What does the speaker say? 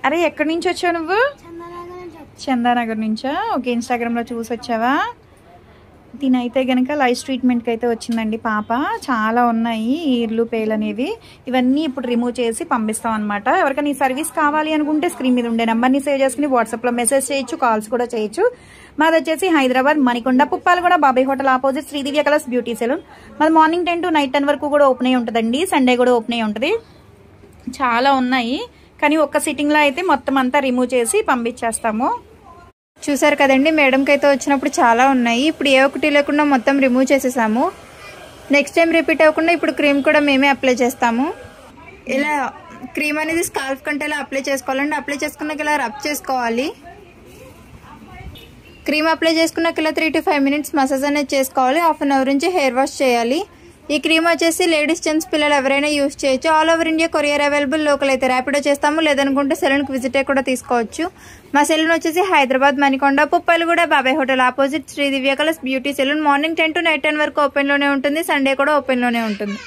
అరే ఎక్కడి నుంచి వచ్చావు నువ్వు? చందానగర్ నుంచా? ఓకే, ఇన్స్టాగ్రామ్లో చూసి వచ్చావా? దీనైతే కనుక లైఫ్ ట్రీట్మెంట్కి అయితే వచ్చిందండి పాప. చాలా ఉన్నాయి ఈర్లు పేలు అనేవి. ఇవన్నీ ఇప్పుడు రిమూవ్ చేసి పంపిస్తాం అనమాట. ఎవరికైనా ఈ సర్వీస్ కావాలి అనుకుంటే స్క్రీన్ మీద ఉండే నెంబర్ని సేవ్ చేసుకుని వాట్సాప్లో మెసేజ్ చేయొచ్చు, కాల్స్ కూడా చేయొచ్చు. మాది వచ్చేసి Hyderabad Manikonda Puppalaguda Babai hotel opposite Sridivya colours beauty salon. మాది మార్నింగ్ 10 to నైట్ 10 వరకు కూడా ఓపెన్ అయి ఉంటుందండి. సండే కూడా ఓపెన్ అయి ఉంటుంది. చాలా ఉన్నాయి, కానీ ఒక్క సిట్టింగ్లో అయితే మొత్తం అంతా రిమూవ్ చేసి పంపించేస్తాము. చూసారు కదండి, మేడంకి అయితే వచ్చినప్పుడు చాలా ఉన్నాయి. ఇప్పుడు ఏ ఒకటి లేకుండా మొత్తం రిమూవ్ చేసేసాము. నెక్స్ట్ టైం రిపీట్ అవ్వకుండా ఇప్పుడు క్రీమ్ కూడా మేమే అప్లై చేస్తాము. ఇలా క్రీమ్ అనేది స్కాల్ఫ్ కంటే ఇలా అప్లై చేసుకోవాలండి. అప్లై చేసుకున్నాక ఇలా రబ్ చేసుకోవాలి. క్రీమ్ అప్లై చేసుకున్నాక ఇలా 3 to 5 minutes మసాజ్ అనేది చేసుకోవాలి. హాఫ్ అన్ అవర్ నుంచి హెయిర్ వాష్ చేయాలి. ఈ క్రీమ్ వచ్చేసి లేడీస్, జెంట్స్, పిల్లలు ఎవరైనా యూజ్ చేయొచ్చు. All over India courier available. Local అయితే ర్యాపిడో చేస్తాము, లేదనుకుంటే సెలూన్కి విజిట్ అయ్యి కూడా తీసుకోవచ్చు. మా సెలూన్ వచ్చేసి Hyderabad Manikonda Puppalaguda Babai hotel opposite Sridivya colours beauty salon. Morning 10 to night 10 వరకు ఓపెన్లోనే ఉంటుంది. సండే కూడా ఓపెన్లోనే ఉంటుంది.